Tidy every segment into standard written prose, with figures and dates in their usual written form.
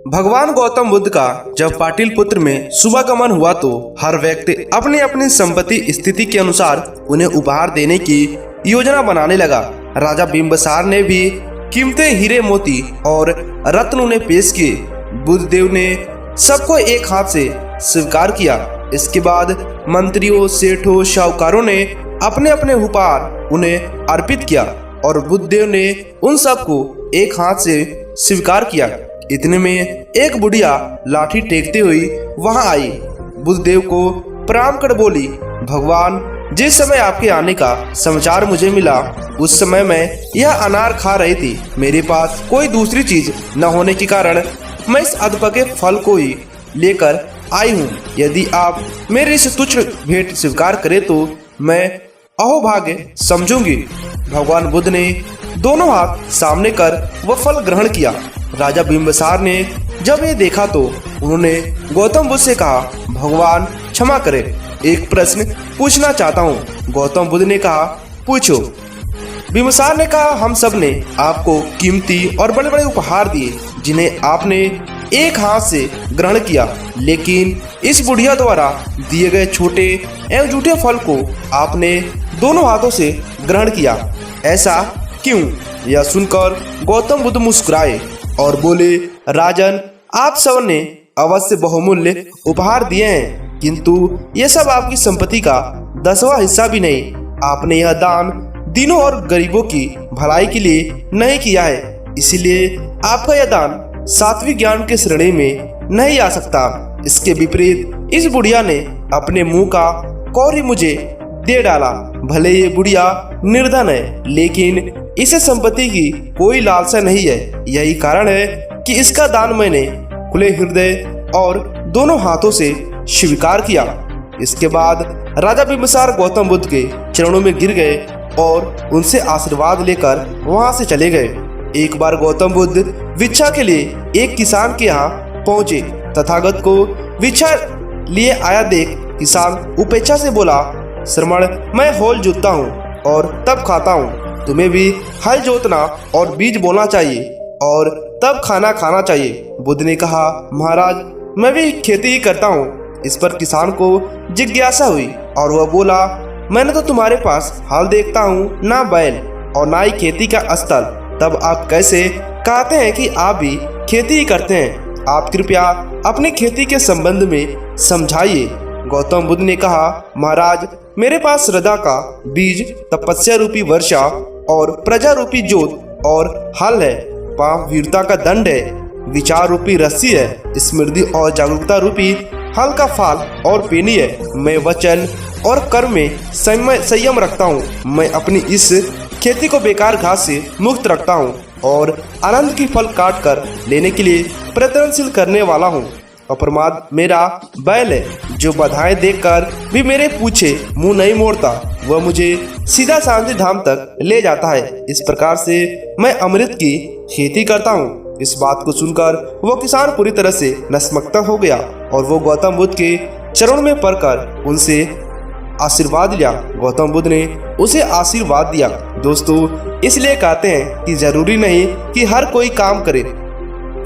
भगवान गौतम बुद्ध का जब पाटलिपुत्र में शुभागमन हुआ तो हर व्यक्ति अपनी अपनी संपत्ति स्थिति के अनुसार उन्हें उपहार देने की योजना बनाने लगा। राजा बिंबिसार ने भी कीमती हीरे मोती और रत्न उन्हें पेश किए। बुद्धदेव ने सबको एक हाथ से स्वीकार किया। इसके बाद मंत्रियों, सेठों, शाहूकारों ने अपने अपने उपहार उन्हें अर्पित किया और बुद्धदेव ने उन सबको एक हाथ से स्वीकार किया। इतने में एक बुढ़िया लाठी टेकते हुई वहां आई। बुद्धदेव को प्रणाम कर बोली, भगवान, जिस समय आपके आने का समाचार मुझे मिला उस समय मैं यह अनार खा रही थी। मेरे पास कोई दूसरी चीज न होने के कारण मैं इस अधपके फल को ही लेकर आई हूँ। यदि आप मेरी इस तुच्छ भेंट स्वीकार करें तो मैं अहोभाग्य समझूंगी। भगवान बुद्ध ने दोनों हाथ सामने कर वह फल ग्रहण किया। राजा बिंबिसार ने जब ये देखा तो उन्होंने गौतम बुद्ध से कहा, भगवान क्षमा करें, एक प्रश्न पूछना चाहता हूँ। गौतम बुद्ध ने कहा, पूछो। बिंबिसार ने कहा, हम सब ने आपको कीमती और बड़े बड़े उपहार दिए जिन्हें आपने एक हाथ से ग्रहण किया, लेकिन इस बुढ़िया द्वारा दिए गए छोटे एवं जूठे फल को आपने दोनों हाथों से ग्रहण किया। ऐसा क्यों? यह सुनकर गौतम बुद्ध मुस्कुराए और बोले, राजन, आप सब ने अवश्य बहुमूल्य उपहार दिए हैं, किंतु ये सब आपकी संपत्ति का 10वां हिस्सा भी नहीं। आपने यह दान दीनों और गरीबों की भलाई के लिए नहीं किया है, इसलिए आपका यह दान सात्विक ज्ञान के श्रेणी में नहीं आ सकता। इसके विपरीत इस बुढ़िया ने अपने मुंह का कौड़ी मुझे दे डाला। भले ये बुढ़िया निर्धन है, लेकिन इसे संपत्ति की कोई लालसा नहीं है। यही कारण है कि इसका दान मैंने खुले हृदय और दोनों हाथों से स्वीकार किया। इसके बाद राजा बिंबिसार गौतम बुद्ध के चरणों में गिर गए और उनसे आशीर्वाद लेकर वहां से चले गए। एक बार गौतम बुद्ध भिक्षा के लिए एक किसान के यहाँ पहुंचे। तथागत को भिक्षा लिए आया देख किसान उपेक्षा से बोला, श्रमण, मैं हल जोतता हूँ और तब खाता हूँ। तुम्हें भी हल जोतना और बीज बोना चाहिए और तब खाना खाना चाहिए। बुद्ध ने कहा, महाराज, मैं भी खेती ही करता हूँ। इस पर किसान को जिज्ञासा हुई और वह बोला, मैंने तो तुम्हारे पास हल देखता हूँ, ना बैल और ना ही खेती का स्थल। तब आप कैसे कहते हैं कि आप भी खेती ही करते हैं? आप कृपया अपनी खेती के संबंध में समझाइए। गौतम बुद्ध ने कहा, महाराज, मेरे पास श्रद्धा का बीज, तपस्या रूपी वर्षा और प्रजा रूपी जोत और हल है। पाप वीरता का दंड है, विचार रूपी रस्सी है, स्मृति और जागरूकता रूपी हल का फाल और पेनी है। मैं वचन और कर्म में संयम रखता हूँ। मैं अपनी इस खेती को बेकार घास से मुक्त रखता हूँ और आनंद की फल काट कर लेने के लिए प्रयत्नशील करने वाला हूँ। अप्रमाद मेरा बैल है, जो बधाएं देखकर भी मेरे पूछे मुंह नहीं मोड़ता। वह मुझे सीधा शांति धाम तक ले जाता है। इस प्रकार से मैं अमृत की खेती करता हूँ। इस बात को सुनकर वो किसान पूरी तरह से नतमस्तक हो गया और वो गौतम बुद्ध के चरणों में पड़कर उनसे आशीर्वाद लिया। गौतम बुद्ध ने उसे आशीर्वाद दिया। दोस्तों, इसलिए कहते हैं कि जरूरी नहीं कि हर कोई काम करे,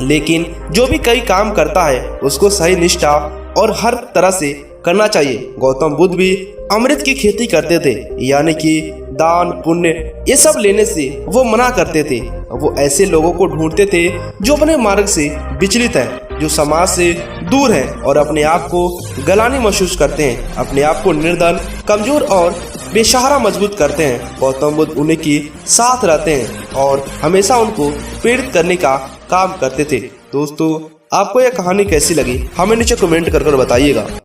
लेकिन जो भी कई काम करता है उसको सही निष्ठा और हर तरह से करना चाहिए। गौतम बुद्ध भी अमृत की खेती करते थे, यानी कि दान पुण्य ये सब लेने से वो मना करते थे। वो ऐसे लोगों को ढूंढते थे जो अपने मार्ग से विचलित हैं, जो समाज से दूर हैं और अपने आप को गलानी महसूस करते हैं, अपने आप को निर्धन, कमजोर और बेसहारा मजबूत करते हैं। गौतम बुद्ध उन्हीं के साथ रहते हैं और हमेशा उनको प्रेरित करने का काम करते थे। दोस्तों, आपको यह कहानी कैसी लगी हमें नीचे कमेंट कर बताइएगा।